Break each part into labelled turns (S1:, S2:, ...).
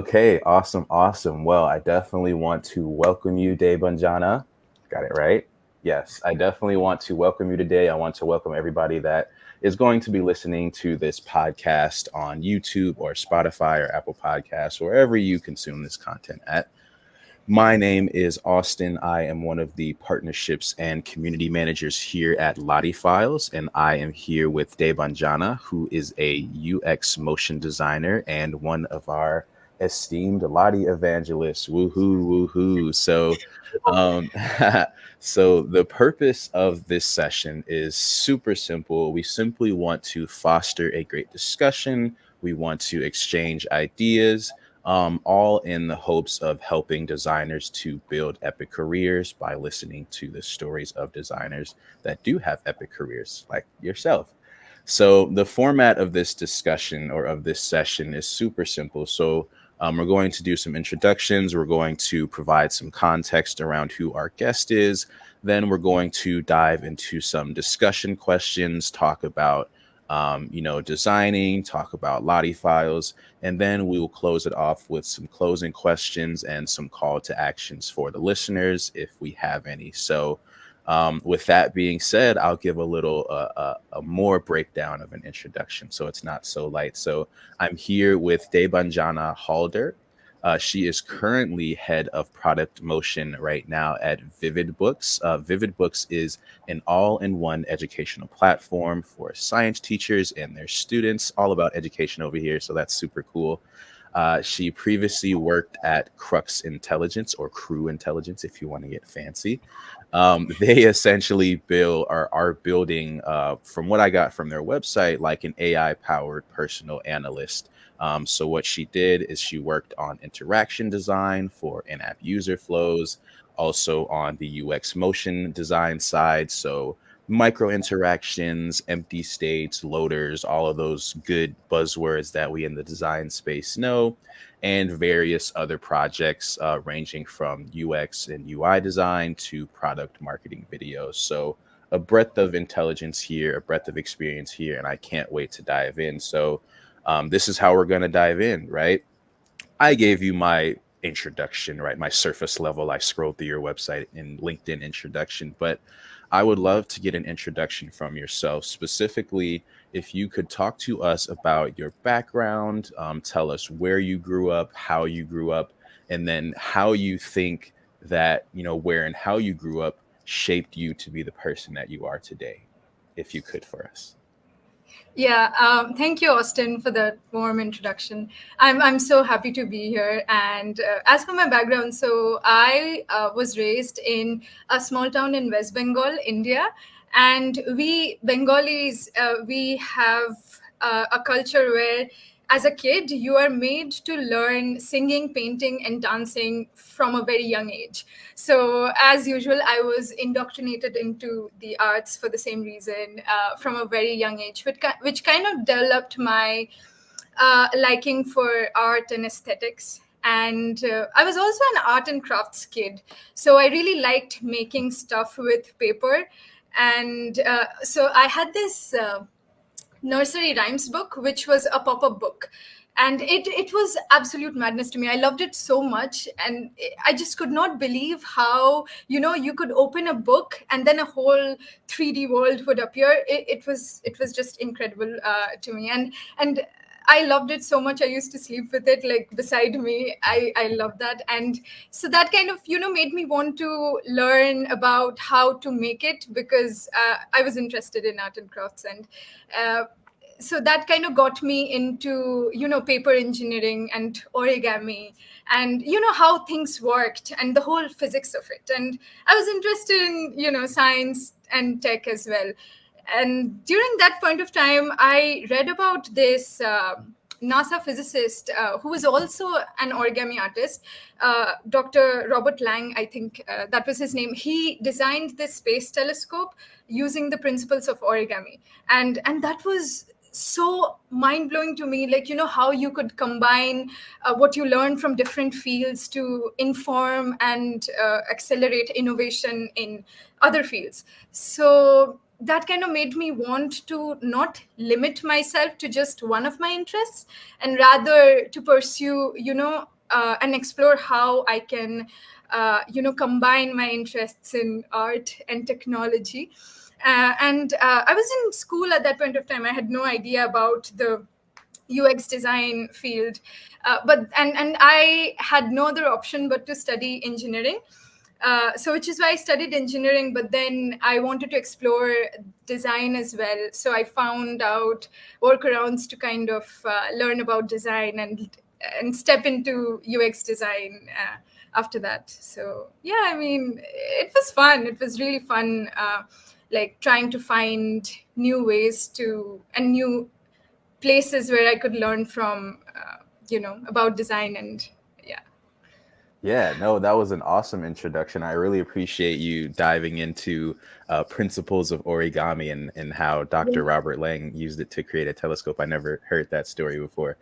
S1: Okay, awesome, awesome. Well, I definitely want to welcome you, Debanjana. Got it right? Yes, I definitely want to welcome you today. I want to welcome everybody that is going to be listening to this podcast on YouTube or Spotify or Apple Podcasts, wherever you consume this content at. My name is Austin. I am one of the partnerships and community managers here at LottieFiles, and I am here with Debanjana, who is a UX motion designer and one of our esteemed Lottie evangelists. Woohoo, woohoo! Um, so the purpose of this session is super simple. We simply want to foster a great discussion. We want to exchange ideas, all in the hopes of helping designers to build epic careers by listening to the stories of designers that do have epic careers, like yourself. So, the format of this discussion or of this session is super simple. We're going to do some introductions, we're going to provide some context around who our guest is. Then, we're going to dive into some discussion questions, talk about designing, talk about Lottie files, and then we will close it off with some closing questions and some call to actions for the listeners if we have any. With that being said, I'll give a little a more breakdown of an introduction so it's not so light. So, I'm here with Debanjana Haldar. She is currently head of product motion right now at Vividbooks. Vividbooks is an all in one educational platform for science teachers and their students, all about education over here. So that's super cool. She previously worked at Crux Intelligence or Crew Intelligence, if you want to get fancy. They essentially are building, from what I got from their website, like an AI powered personal analyst. So what she did is she worked on interaction design for in-app user flows, also on the UX motion design side. So micro interactions, empty states, loaders, all of those good buzzwords that we in the design space know, and various other projects ranging from UX and UI design to product marketing videos. So a breadth of intelligence here, a breadth of experience here, and I can't wait to dive in. This is how we're going to dive in, right? I gave you my introduction, right? My surface level. I scrolled through your website and LinkedIn introduction, but I would love to get an introduction from yourself, specifically if you could talk to us about your background, tell us where you grew up, how you grew up, and then how you think that, where and how you grew up shaped you to be the person that you are today, if you could for us.
S2: Yeah, thank you, Austin, for the warm introduction. I'm so happy to be here. And as for my background, so I was raised in a small town in West Bengal, India, and we Bengalis we have a culture where, as a kid, you are made to learn singing, painting, and dancing from a very young age. So, as usual, I was indoctrinated into the arts for the same reason from a very young age, which kind of developed my liking for art and aesthetics. And I was also an art and crafts kid. So, I really liked making stuff with paper. And so, I had this nursery rhymes book, which was a pop-up book. And it was absolute madness to me. I loved it so much. And I just could not believe how, you could open a book and then a whole 3D world would appear. It was just incredible to me. And I loved it so much. I used to sleep with it like beside me. I love that. And so that kind of, made me want to learn about how to make it, because I was interested in art and crafts. And uh, so that kind of got me into paper engineering and origami, and how things worked and the whole physics of it. And I was interested in science and tech as well. And during that point of time, I read about this NASA physicist who was also an origami artist, Dr. Robert Lang, I think that was his name. He designed this space telescope using the principles of origami, and that was so mind blowing to me. Like, how you could combine what you learn from different fields to inform and accelerate innovation in other fields. So that kind of made me want to not limit myself to just one of my interests, and rather to pursue, and explore how I can, combine my interests in art and technology. And I was in school at that point of time. I had no idea about the UX design field, but I had no other option but to study engineering. So which is why I studied engineering, but then I wanted to explore design as well. So I found out workarounds to kind of learn about design and step into UX design after that. So yeah, I mean, it was fun. It was really fun, like trying to find new ways to and new places where I could learn from, about design and yeah.
S1: Yeah, no, that was an awesome introduction. I really appreciate you diving into principles of origami and how Dr. Robert Lang used it to create a telescope. I never heard that story before.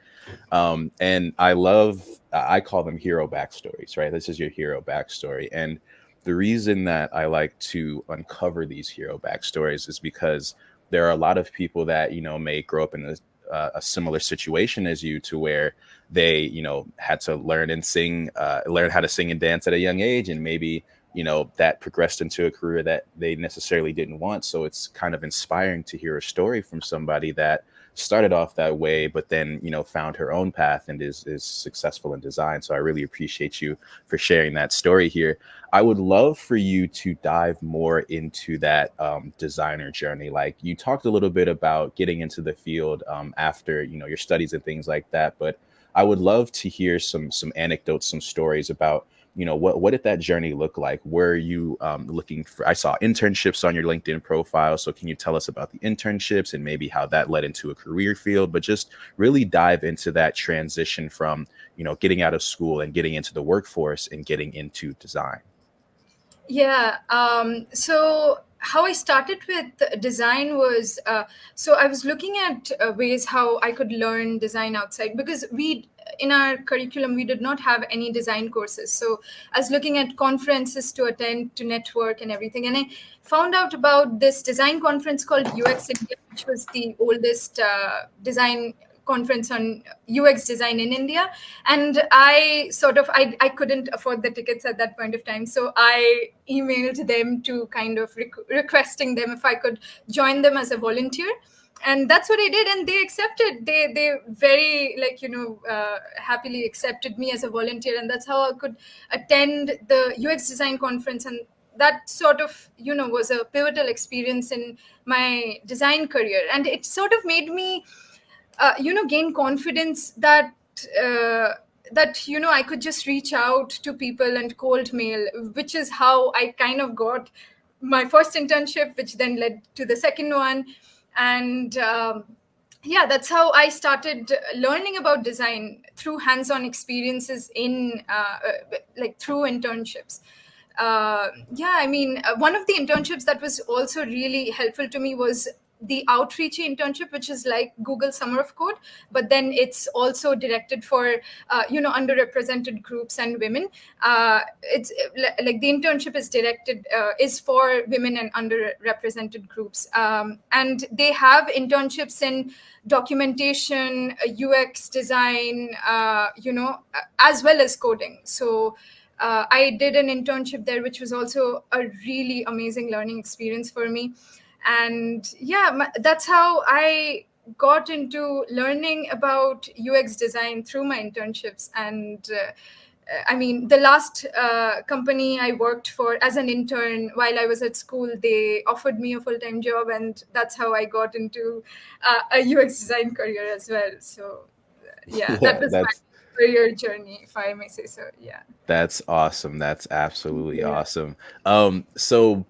S1: And I love, I call them hero backstories, right? This is your hero backstory. And the reason that I like to uncover these hero backstories is because there are a lot of people that, may grow up in a similar situation as you, to where they, had to learn and sing, learn how to sing and dance at a young age. And maybe, that progressed into a career that they necessarily didn't want. So it's kind of inspiring to hear a story from somebody that started off that way, but then, found her own path and is successful in design. So I really appreciate you for sharing that story here. I would love for you to dive more into that designer journey. Like, you talked a little bit about getting into the field after, your studies and things like that, but I would love to hear some anecdotes, some stories about, what did that journey look like? Were you looking for, I saw internships on your LinkedIn profile. So can you tell us about the internships and maybe how that led into a career field, but just really dive into that transition from, getting out of school and getting into the workforce and getting into design?
S2: Yeah. So how I started with design was, so I was looking at ways how I could learn design outside, because in our curriculum we did not have any design courses. So I was looking at conferences to attend, to network and everything, and I found out about this design conference called UX India, which was the oldest design conference on UX design in India. And I couldn't afford the tickets at that point of time. So I emailed them to kind of requesting them if I could join them as a volunteer. And that's what I did, and they accepted. They very, like, happily accepted me as a volunteer, and that's how I could attend the UX design conference. And that sort of, was a pivotal experience in my design career, and it sort of made me gain confidence that uh, I could just reach out to people and cold mail, which is how I kind of got my first internship, which then led to the second one. And yeah, that's how I started learning about design, through hands-on experiences in like through internships. Yeah, I mean, one of the internships that was also really helpful to me was the outreach internship, which is like Google Summer of Code, but then it's also directed for underrepresented groups and women. It's like the internship is directed is for women and underrepresented groups, and they have internships in documentation, UX design, as well as coding. So I did an internship there, which was also a really amazing learning experience for me. And yeah, that's how I got into learning about UX design through my internships. And I mean, the last company I worked for as an intern while I was at school, they offered me a full-time job, and that's how I got into a UX design career as well. So yeah, that
S1: Yeah,
S2: was my career journey, if I may say so. Yeah.
S1: that's awesome. That's absolutely
S2: Yeah.
S1: awesome. So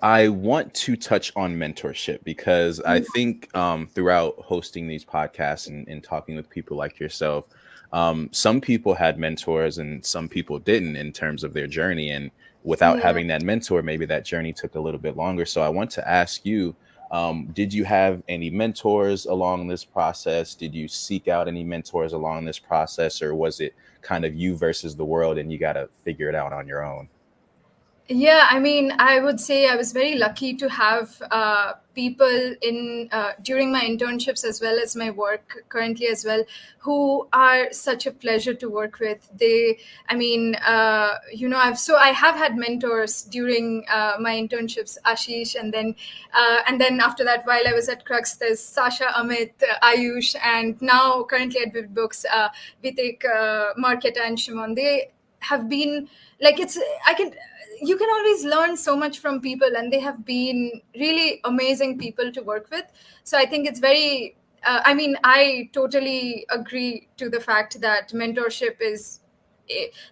S1: I want to touch on mentorship because I think throughout hosting these podcasts and talking with people like yourself, some people had mentors and some people didn't in terms of their journey. And without
S2: Yeah.
S1: having that mentor, maybe that journey took a little bit longer. So I want to ask you, did you have any mentors along this process? Did you seek out any mentors along this process, or was it kind of you versus the world and you got to figure it out on your own?
S2: Yeah, I mean, I would say I was very lucky to have people in during my internships as well as my work currently as well, who are such a pleasure to work with. I mean, I have had mentors during my internships, Ashish, and then after that, while I was at Crux, there's Sasha, Amit, Ayush, and now currently at Vividbooks, Vitek, Marketa, and Shimon. They have been like it's I can you can always learn so much from people, and they have been really amazing people to work with. So I think it's very I mean, I totally agree to the fact that mentorship is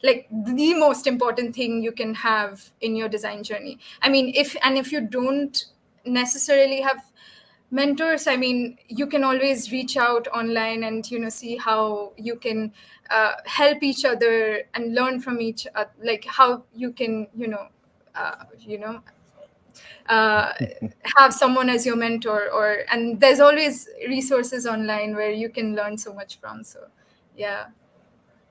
S2: like the most important thing you can have in your design journey. I mean, if you don't necessarily have mentors, I mean, you can always reach out online and see how you can help each other and learn from each other, like how you can uh, you know uh, have someone as your mentor, or and there's always resources online where you can learn so much from. So yeah.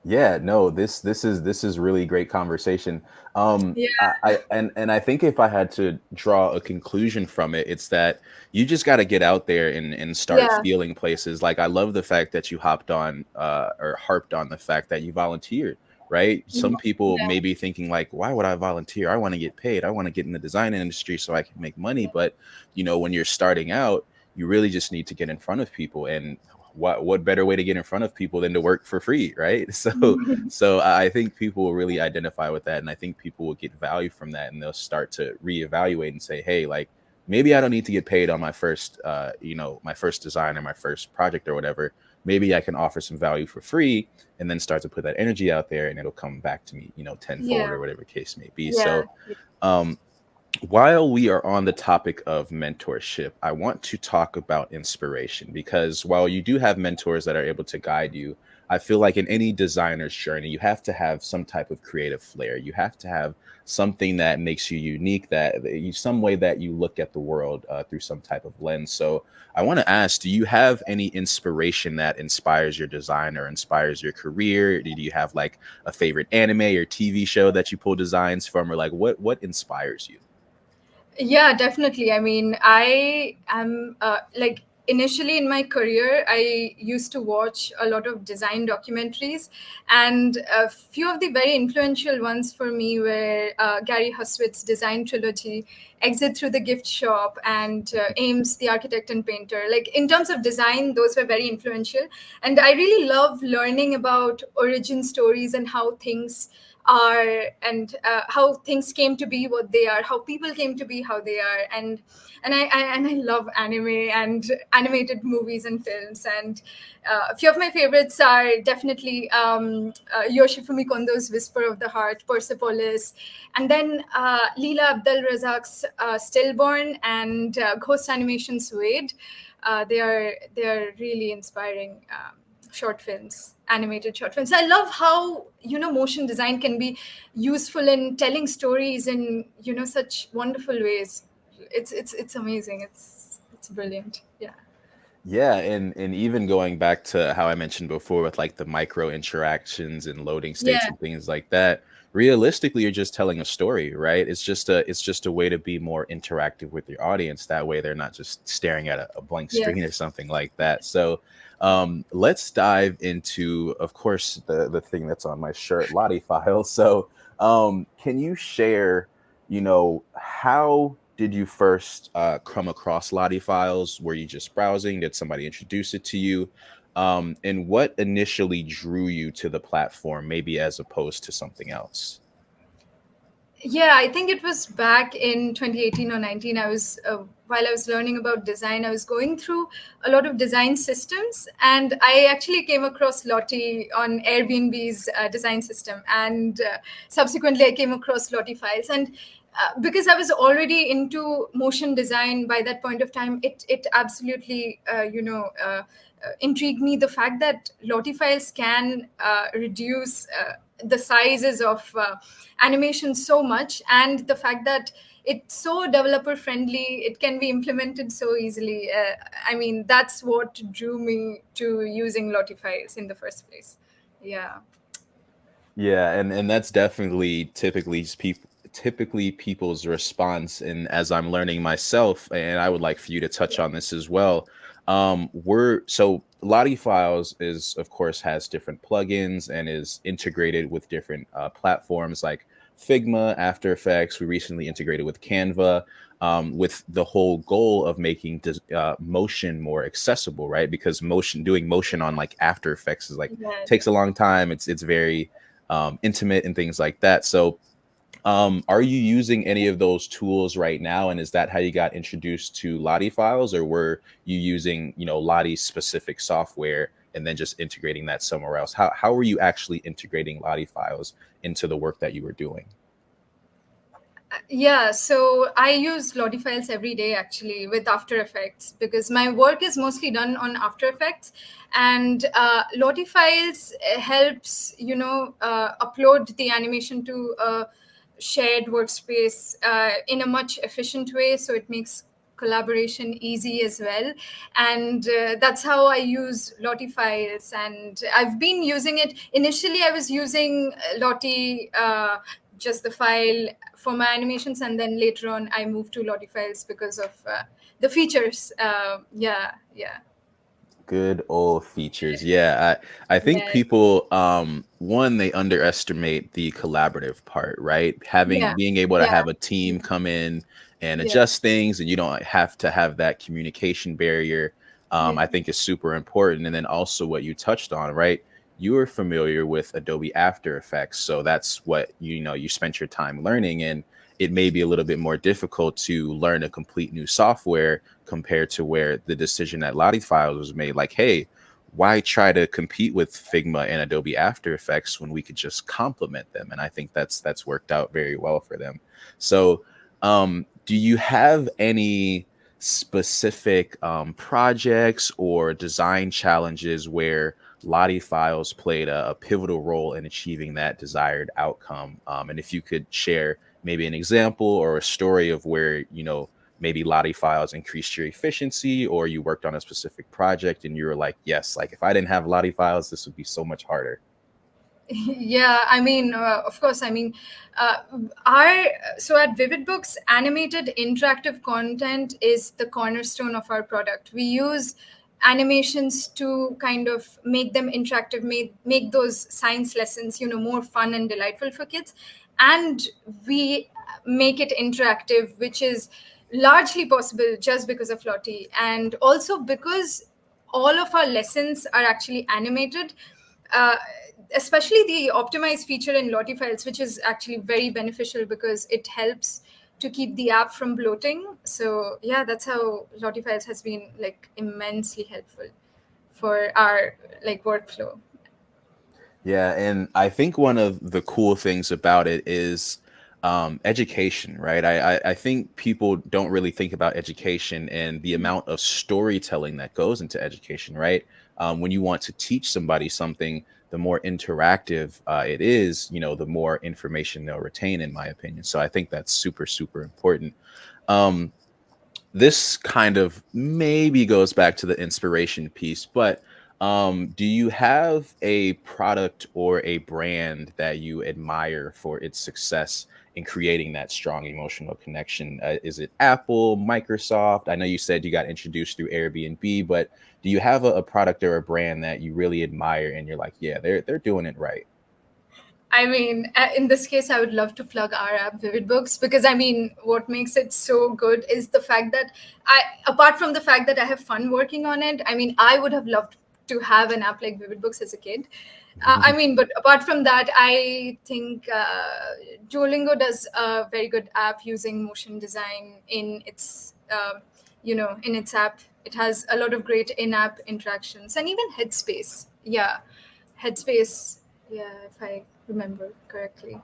S1: Yeah, no, this is really great conversation.
S2: Yeah.
S1: And I think if I had to draw a conclusion from it, it's that you just got to get out there and start
S2: Yeah.
S1: feeling places. Like I love the fact that you hopped on or harped on the fact that you volunteered, right? Some people
S2: Yeah.
S1: may be thinking like, why would I volunteer? I want to get paid. I want to get in the design industry so I can make money. But when you're starting out, you really just need to get in front of people. And what better way to get in front of people than to work for free, right? So I think people will really identify with that, and I think people will get value from that, and they'll start to reevaluate and say, hey, like maybe I don't need to get paid on my first my first design or my first project or whatever. Maybe I can offer some value for free, and then start to put that energy out there, and it'll come back to me, tenfold
S2: Yeah.
S1: or whatever case may be.
S2: Yeah.
S1: So um while we are on the topic of mentorship, I want to talk about inspiration, because while you do have mentors that are able to guide you, I feel like in any designer's journey, you have to have some type of creative flair. You have to have something that makes you unique, some way that you look at the world through some type of lens. So I want to ask, do you have any inspiration that inspires your design or inspires your career? Do you have like a favorite anime or TV show that you pull designs from, or like what inspires you?
S2: Yeah, definitely. I mean, I am like initially in my career, I used to watch a lot of design documentaries, and a few of the very influential ones for me were Gary Huswitz's design trilogy, Exit Through the Gift Shop, and Ames, the Architect and Painter. Like in terms of design, those were very influential, and I really love learning about origin stories and how things are, and how things came to be what they are, how people came to be how they are. And I love anime and animated movies and films, and a few of my favorites are definitely Yoshifumi Kondo's Whisper of the Heart, Persepolis, and then Leela Abdul Razak's Stillborn, and Ghost Animation Suede. They are really inspiring short films, animated short films. I love how motion design can be useful in telling stories in such wonderful ways. It's amazing. It's brilliant. Yeah.
S1: Yeah, and even going back to how I mentioned before with like the micro interactions and loading states
S2: Yeah.
S1: and things like that, realistically you're just telling a story, right? It's just a way to be more interactive with your audience. That way they're not just staring at a blank screen or
S2: Yes.
S1: something like that. So let's dive into, of course, the thing that's on my shirt, Lottie Files. So can you share, how did you first come across Lottie Files? Were you just browsing? Did somebody introduce it to you? And what initially drew you to the platform, maybe as opposed to something else?
S2: Yeah, I think it was back in 2018 or 19. I was while I was learning about design, I was going through a lot of design systems, and I actually came across Lottie on Airbnb's design system, and subsequently I came across LottieFiles. And because I was already into motion design by that point of time, it absolutely intrigued me, the fact that LottieFiles can reduce the sizes of animation so much, and the fact that it's so developer friendly, it can be implemented so easily. I mean, that's what drew me to using LottieFiles in the first place. Yeah.
S1: Yeah, and that's definitely typically people's response, and as I'm learning myself, and I would like for you to touch on this as well. We're so LottieFiles is, of course, has different plugins and is integrated with different platforms like Figma, After Effects. We recently integrated with Canva, with the whole goal of making motion more accessible, right? Because doing motion on like After Effects is like
S2: Yeah.
S1: takes a long time. It's very intimate and things like that. So are you using any of those tools right now? And is that how you got introduced to Lottie files, or were you using, Lottie specific software and then just integrating that somewhere else? How were you actually integrating Lottie files into the work that you were doing?
S2: Yeah, so I use LottieFiles every day actually with After Effects because my work is mostly done on After Effects, and LottieFiles helps upload the animation to a shared workspace in a much efficient way, so it makes collaboration easy as well. And that's how I use LottieFiles, and I've been using it. Initially I was using Lottie, just the file for my animations, and then later on I moved to LottieFiles because of the features. Yeah.
S1: Good old features. Yeah, I think
S2: Yeah.
S1: people one, they underestimate the collaborative part, right?
S2: Yeah.
S1: Being able to
S2: Yeah.
S1: have a team come in and
S2: Yeah.
S1: adjust things, and you don't have to have that communication barrier.
S2: Yeah.
S1: I think is super important. And then also what you touched on, right? You are familiar with Adobe After Effects, so that's what you spent your time learning, and it may be a little bit more difficult to learn a complete new software compared to where the decision at LottieFiles was made. Like, hey, why try to compete with Figma and Adobe After Effects when we could just complement them? And I think that's worked out very well for them. So, do you have any specific projects or design challenges where LottieFiles played a pivotal role in achieving that desired outcome? And if you could share maybe an example or a story of where, maybe LottieFiles increased your efficiency, or you worked on a specific project and you were like, yes, like if I didn't have LottieFiles, this would be so much harder.
S2: Yeah, I mean, of course, I mean, uh, our so at Vividbooks, animated interactive content is the cornerstone of our product. We use animations to kind of make them interactive, make those science lessons, more fun and delightful for kids, and we make it interactive, which is largely possible just because of Lottie, and also because all of our lessons are actually animated. uh, Especially the optimized feature in LottieFiles, which is actually very beneficial because it helps to keep the app from bloating. So yeah, that's how LottieFiles has been like immensely helpful for our like workflow.
S1: Yeah, and I think one of the cool things about it is education, right? I think people don't really think about education and the amount of storytelling that goes into education, right? When you want to teach somebody something, the more interactive it is, the more information they'll retain, in my opinion. So I think that's super, super important. Um, this kind of maybe goes back to the inspiration piece, but do you have a product or a brand that you admire for its success in creating that strong emotional connection? Is it Apple, Microsoft? I know you said you got introduced through Airbnb, but do you have a product or a brand that you really admire and you're like, yeah, they're doing it right?
S2: I mean, in this case, I would love to plug our app, Vividbooks, because I mean, what makes it so good is the fact that apart from the fact that I have fun working on it, I mean, I would have loved to have an app like Vividbooks as a kid. I mean, but apart from that, I think Duolingo does a very good app using motion design in its, in its app. It has a lot of great in-app interactions, and even Headspace. Yeah, Headspace. Yeah, if I remember correctly,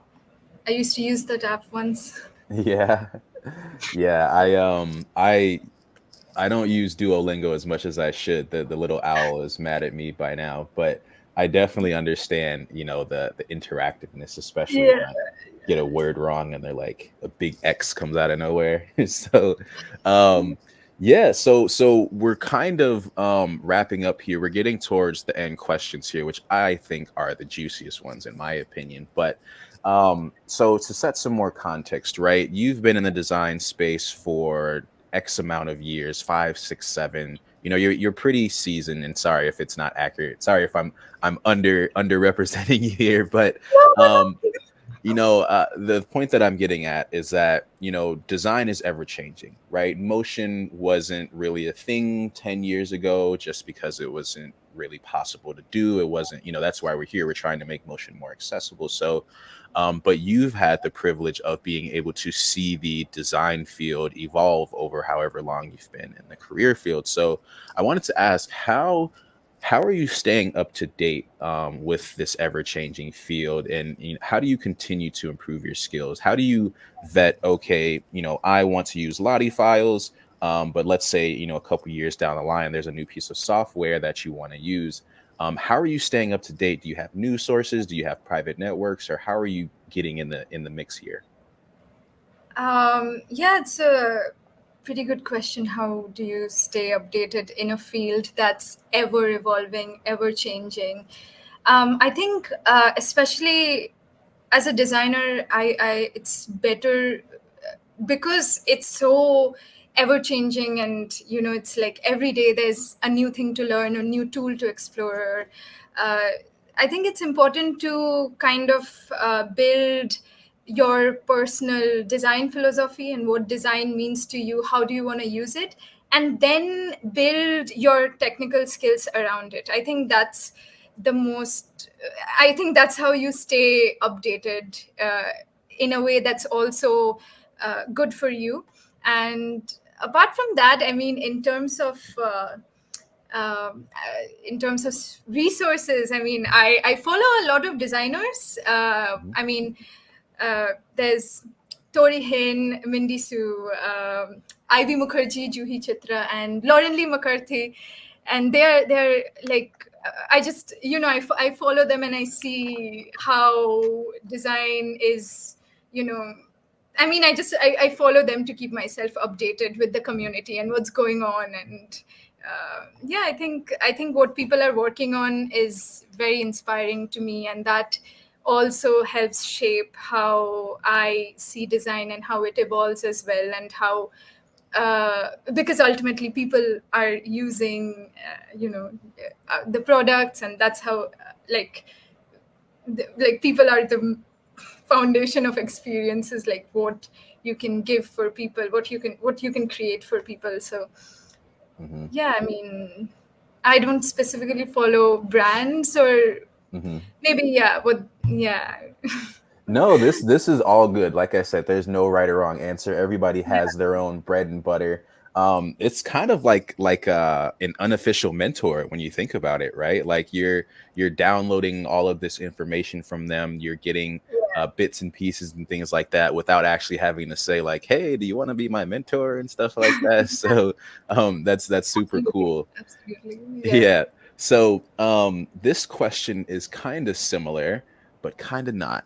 S2: I used to use that app once.
S1: Yeah. Yeah, I don't use Duolingo as much as I should. The little owl is mad at me by now, but I definitely understand, the interactiveness, especially
S2: Yeah.
S1: when I get a word wrong and they're like a big X comes out of nowhere. So, um, Yeah, so we're kind of wrapping up here. We're getting towards the end questions here, which I think are the juiciest ones in my opinion. But so to set some more context, right? You've been in the design space for X amount of years, 5, 6, 7. You know, you're pretty seasoned, and sorry if it's not accurate. Sorry if I'm underrepresenting you here, but um the point that I'm getting at is that, design is ever changing, right? Motion wasn't really a thing 10 years ago just because it wasn't really possible to do. It wasn't, that's why we're here. We're trying to make motion more accessible. So, but you've had the privilege of being able to see the design field evolve over however long you've been in the career field. So I wanted to ask, how are you staying up to date with this ever-changing field, and how do you continue to improve your skills? How do you vet, okay, I want to use LottieFiles, but let's say, a couple years down the line there's a new piece of software that you want to use. How are you staying up to date? Do you have news sources? Do you have private networks? Or how are you getting in the mix here?
S2: Yeah, it's a pretty good question. How do you stay updated in a field that's ever evolving, ever changing? I think, especially as a designer, I it's better because it's so ever changing, and it's like every day there's a new thing to learn, a new tool to explore. uh, I think it's important to kind of build your personal design philosophy and what design means to you, how do you want to use it, and then build your technical skills around it. I think that's how you stay updated in a way that's also good for you. And apart from that, I mean, in terms of resources, I mean, I follow a lot of designers.
S1: Mhm.
S2: I mean, there's Tori Hin, Mindy Su, Ivy Mukherjee, Juhi Chitra, and Lauren Lee McCarthy, and they're like, I just, I follow them and I see how design is, you know I mean, I follow them to keep myself updated with the community and what's going on. And yeah, I think what people are working on is very inspiring to me, and that also helps shape how I see design and how it evolves as well, and how because ultimately people are using the products, and that's how like people are the foundation of experiences, like what you can give for people, what you can create for people. So
S1: Hmm.
S2: yeah, I mean, I don't specifically follow brands, or
S1: Hmm.
S2: maybe, yeah, what, yeah.
S1: No, this is all good. Like I said, there's no right or wrong answer. Everybody has
S2: Yeah.
S1: their own bread and butter. It's kind of like an unofficial mentor when you think about it, right? Like you're downloading all of this information from them. You're getting bits and pieces and things like that without actually having to say like, "Hey, do you want to be my mentor?" and stuff like that. So that's super
S2: Absolutely,
S1: cool.
S2: absolutely, yeah.
S1: Yeah. So this question is kind of similar, but kind of not.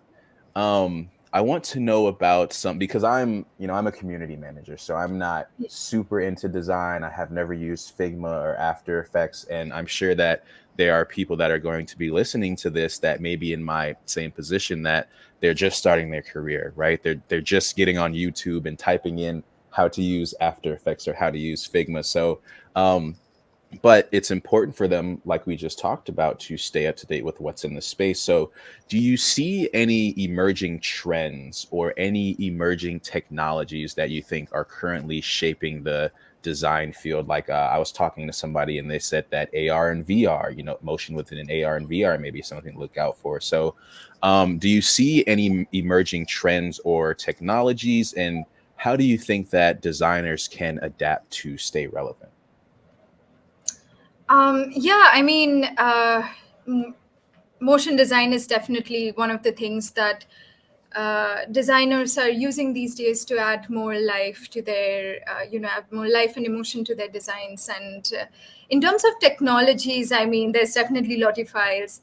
S1: I want to know about some because I'm a community manager, so I'm not super into design. I have never used Figma or After Effects, and I'm sure that there are people that are going to be listening to this that may be in my same position, that they're just starting their career, right? They're just getting on YouTube and typing in how to use After Effects or how to use Figma. So um, but it's important for them, like we just talked about, to stay up to date with what's in the space. So do you see any emerging trends or any emerging technologies that you think are currently shaping the design field? Like I was talking to somebody and they said that AR and VR, motion within an AR and VR may be something to look out for. So do you see any emerging trends or technologies, and how do you think that designers can adapt to stay relevant?
S2: Yeah, I mean, m- motion design is definitely one of the things that designers are using these days to add more life to their, add more life and emotion to their designs. And in terms of technologies, I mean, there's definitely LottieFiles,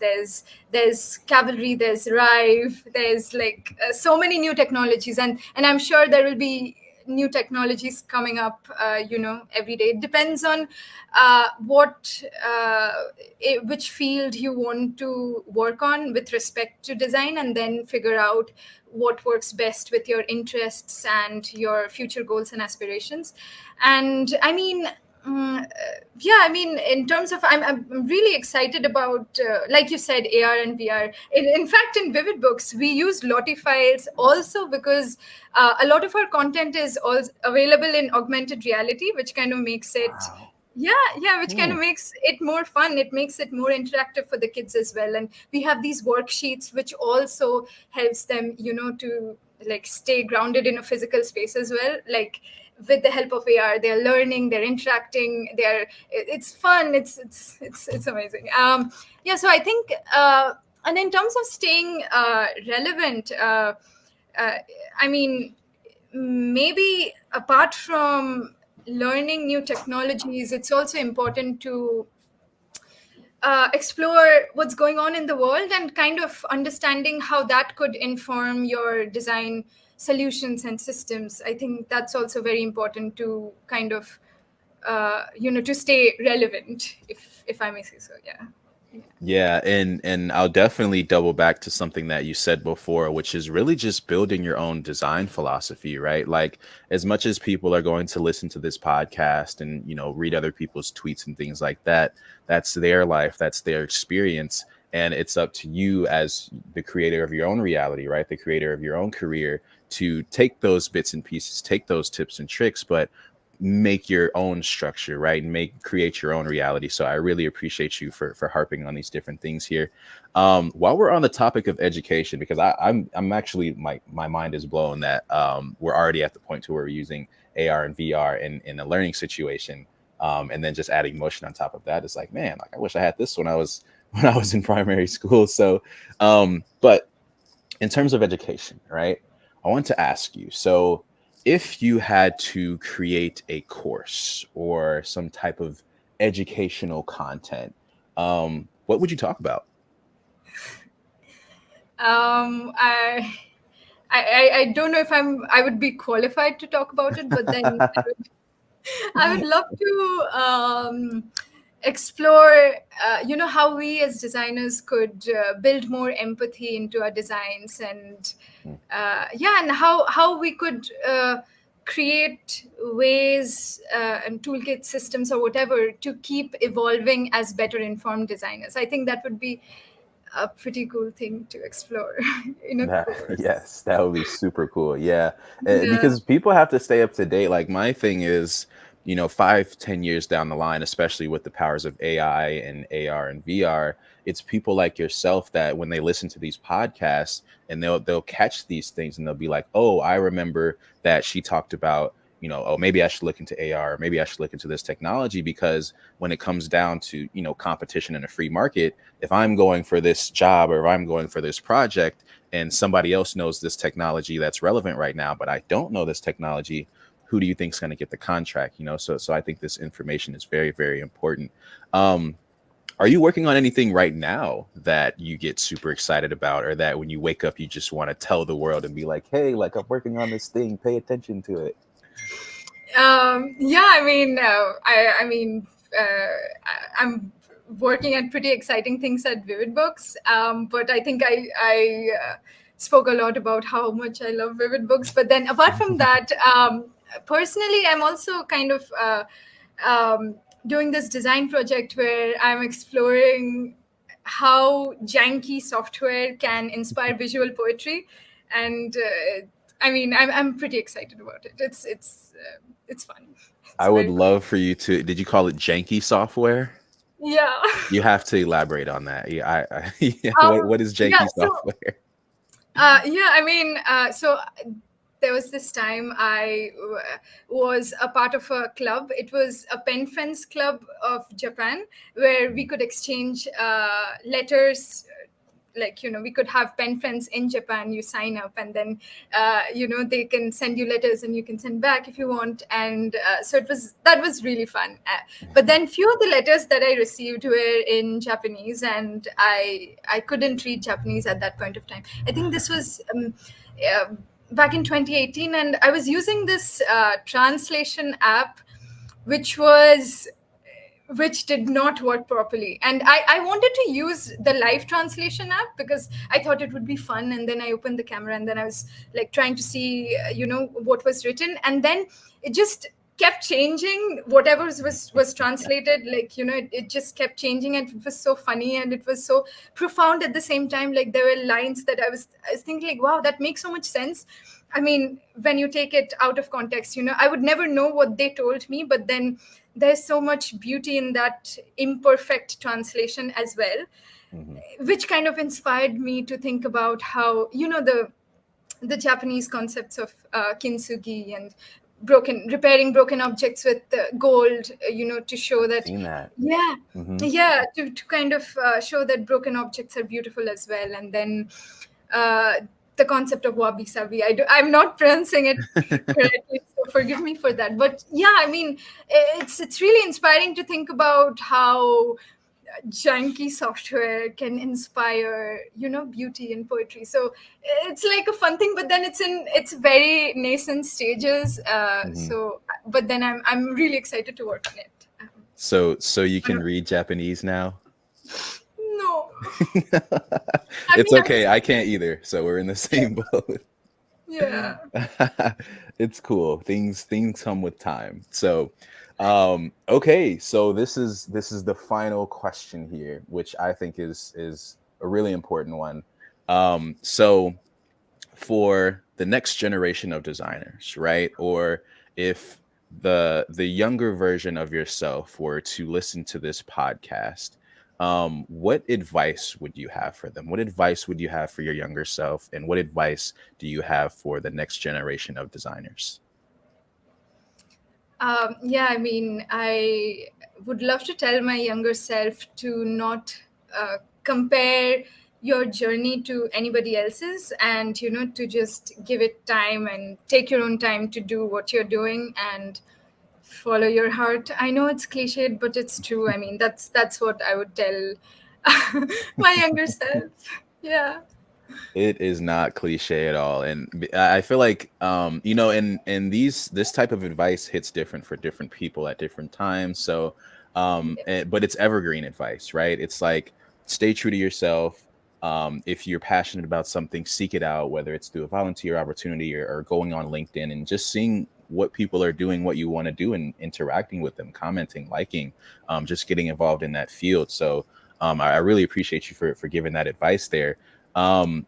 S2: there's Cavalry, there's Rive, there's like so many new technologies, and I'm sure there will be new technologies coming up, every day. It depends on which field you want to work on with respect to design, and then figure out what works best with your interests and your future goals and aspirations. And I mean, in terms of, I'm really excited about, like you said, AR and VR. In fact, in Vividbooks, we use LottieFiles also because a lot of our content is also available in augmented reality, which kind of makes it,
S1: Wow.
S2: which kind of makes it more fun. It makes it more interactive for the kids as well. And we have these worksheets, which also helps them, to like stay grounded in a physical space as well. Like, with the help of AR, they're learning, they're interacting, it's fun. It's amazing. So I think, and in terms of staying relevant, I mean, maybe apart from learning new technologies, it's also important to explore what's going on in the world and kind of understanding how that could inform your design solutions and systems. I think that's also very important to kind of, to stay relevant, if I may say so. Yeah.
S1: Yeah, and I'll definitely double back to something that you said before, which is really just building your own design philosophy, right? Like, as much as people are going to listen to this podcast and, read other people's tweets and things like that, that's their life, that's their experience. And it's up to you as the creator of your own reality, right? The creator of your own career to take those bits and pieces, take those tips and tricks, but make your own structure, right? And create your own reality. So I really appreciate you for harping on these different things here. While we're on the topic of education, because I'm actually, my mind is blown that we're already at the point to where we're using AR and VR in a learning situation. And then just adding motion on top of that is like, man, like I wish I had this when I was in primary school. So but in terms of education, right? I want to ask you, so if you had to create a course or some type of educational content, what would you talk about?
S2: I don't know if I would be qualified to talk about it, but then I would love to explore, how we as designers could build more empathy into our designs, and and how we could create ways and toolkit systems or whatever to keep evolving as better informed designers. I think that would be a pretty cool thing to explore in a course.
S1: Yes, that would be super cool. Yeah.
S2: Yeah.
S1: Because people have to stay up to date. Like my thing is, 5-10 years down the line, especially with the powers of AI and AR and VR, it's people like yourself that when they listen to these podcasts and they'll catch these things and they'll be like, oh, I remember that she talked about, oh, maybe I should look into AR, maybe I should look into this technology, because when it comes down to, competition in a free market, if I'm going for this job or if I'm going for this project and somebody else knows this technology that's relevant right now, but I don't know this technology, who do you think is going to get the contract? So I think this information is very, very important. Are you working on anything right now that you get super excited about, or that when you wake up, you just want to tell the world and be like, hey, like I'm working on this thing, pay attention to it?
S2: I'm working at pretty exciting things at Vividbooks, but I think I spoke a lot about how much I love Vividbooks. But then apart from that, personally, I'm also kind of doing this design project where I'm exploring how janky software can inspire visual poetry, and I'm pretty excited about it. It's fun. It's
S1: I would
S2: very fun.
S1: love for you to, did you call it janky software?
S2: Yeah.
S1: You have to elaborate on that. Yeah, yeah,
S2: Um,
S1: what is
S2: yeah.
S1: janky
S2: So,
S1: software?
S2: so there was this time I was a part of a club. It was a pen friends club of Japan, where we could exchange letters. We could have pen friends in Japan. You sign up, and then they can send you letters, and you can send back if you want. And so that was really fun. But then few of the letters that I received were in Japanese, and I couldn't read Japanese at that point of time. I think this was back in 2018, and I was using this translation app, which was which did not work properly. And I wanted to use the live translation app because I thought it would be fun. And then I opened the camera and then I was like trying to see, what was written. And then it just kept changing. Whatever was translated, like, it just kept changing. And it was so funny and it was so profound at the same time. Like there were lines that I was thinking like, wow, that makes so much sense. I mean, when you take it out of context, I would never know what they told me, but then there's so much beauty in that imperfect translation as well, which kind of inspired me to think about how, the Japanese concepts of kintsugi and repairing broken objects with gold, to show that,
S1: Seen that.
S2: yeah,
S1: Hmm.
S2: yeah, to kind of show that broken objects are beautiful as well. And then uh, the concept of wabi sabi, I'm not pronouncing it correctly, so forgive me for that. But yeah, I mean, it's really inspiring to think about how janky software can inspire, beauty and poetry. So it's like a fun thing, but then it's in its very nascent stages. So but then I'm really excited to work on it.
S1: So you can read Japanese now?
S2: No, I
S1: It's
S2: mean,
S1: okay. I can't either. So we're in the same boat.
S2: yeah.
S1: It's cool. Things come with time. So okay, so this is the final question here, which I think is a really important one. So for the next generation of designers, right? Or if the younger version of yourself were to listen to this podcast, what advice would you have for them? What advice would you have for your younger self, and what advice do you have for the next generation of designers?
S2: Yeah, I mean, I would love to tell my younger self to not compare your journey to anybody else's, and to just give it time and take your own time to do what you're doing and follow your heart. I know it's cliched, but it's true. I mean, that's what I would tell my younger self. Yeah.
S1: It is not cliche at all, and I feel like and this type of advice hits different for different people at different times. So, but it's evergreen advice, right? It's like stay true to yourself. If you're passionate about something, seek it out, whether it's through a volunteer opportunity or going on LinkedIn and just seeing what people are doing, what you want to do, and interacting with them, commenting, liking, just getting involved in that field. So, I really appreciate you for giving that advice there. Um,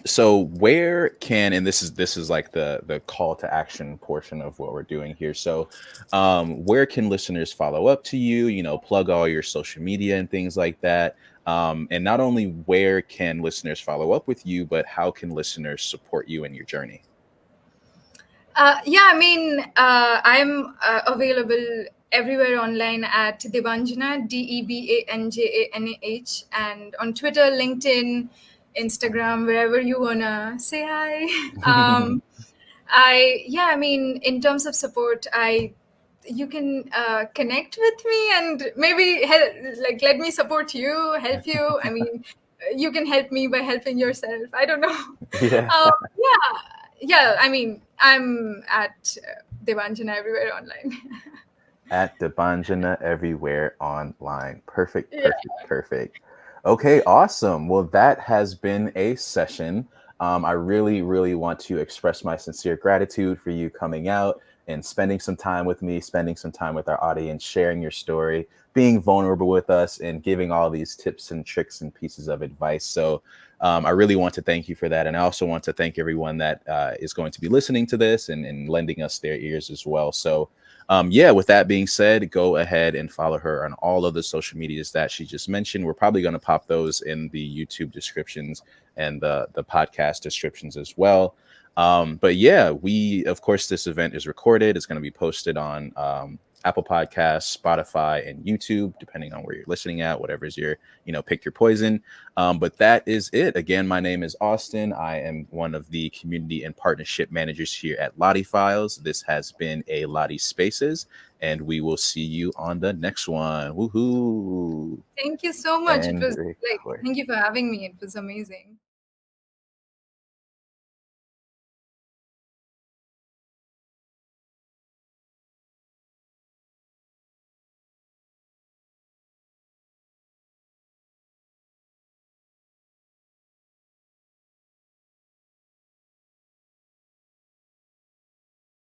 S1: so where can, and this is like the call to action portion of what we're doing here. So where can listeners follow up to you, plug all your social media and things like that? And not only where can listeners follow up with you, but how can listeners support you in your journey?
S2: Yeah, I mean, I'm available everywhere online at Debanjana, Debanjanah, and on Twitter, LinkedIn, Instagram, wherever you wanna say hi. I mean, in terms of support, you can connect with me and maybe like let me support you, help you. I mean, you can help me by helping yourself. I don't know.
S1: Yeah.
S2: Yeah, yeah. I mean, I'm at Devanjana everywhere online.
S1: At Debanjana everywhere online. Perfect,
S2: Yeah.
S1: perfect, perfect. Okay, awesome. Well, that has been a session. I really, really want to express my sincere gratitude for you coming out and spending some time with me, spending some time with our audience, sharing your story, being vulnerable with us, and giving all these tips and tricks and pieces of advice. So I really want to thank you for that. And I also want to thank everyone that is going to be listening to this and lending us their ears as well. So yeah, with that being said, go ahead and follow her on all of the social medias that she just mentioned. We're probably going to pop those in the YouTube descriptions and the podcast descriptions as well. But yeah, of course, this event is recorded. It's going to be posted on Apple Podcasts, Spotify, and YouTube, depending on where you're listening at, whatever's your, pick your poison. But that is it. Again, my name is Austin. I am one of the community and partnership managers here at LottieFiles. This has been a LottieSpaces, and we will see you on the next one. Woohoo!
S2: Thank you so much. It
S1: And
S2: was like,
S1: record.
S2: thank you for having me. It was amazing.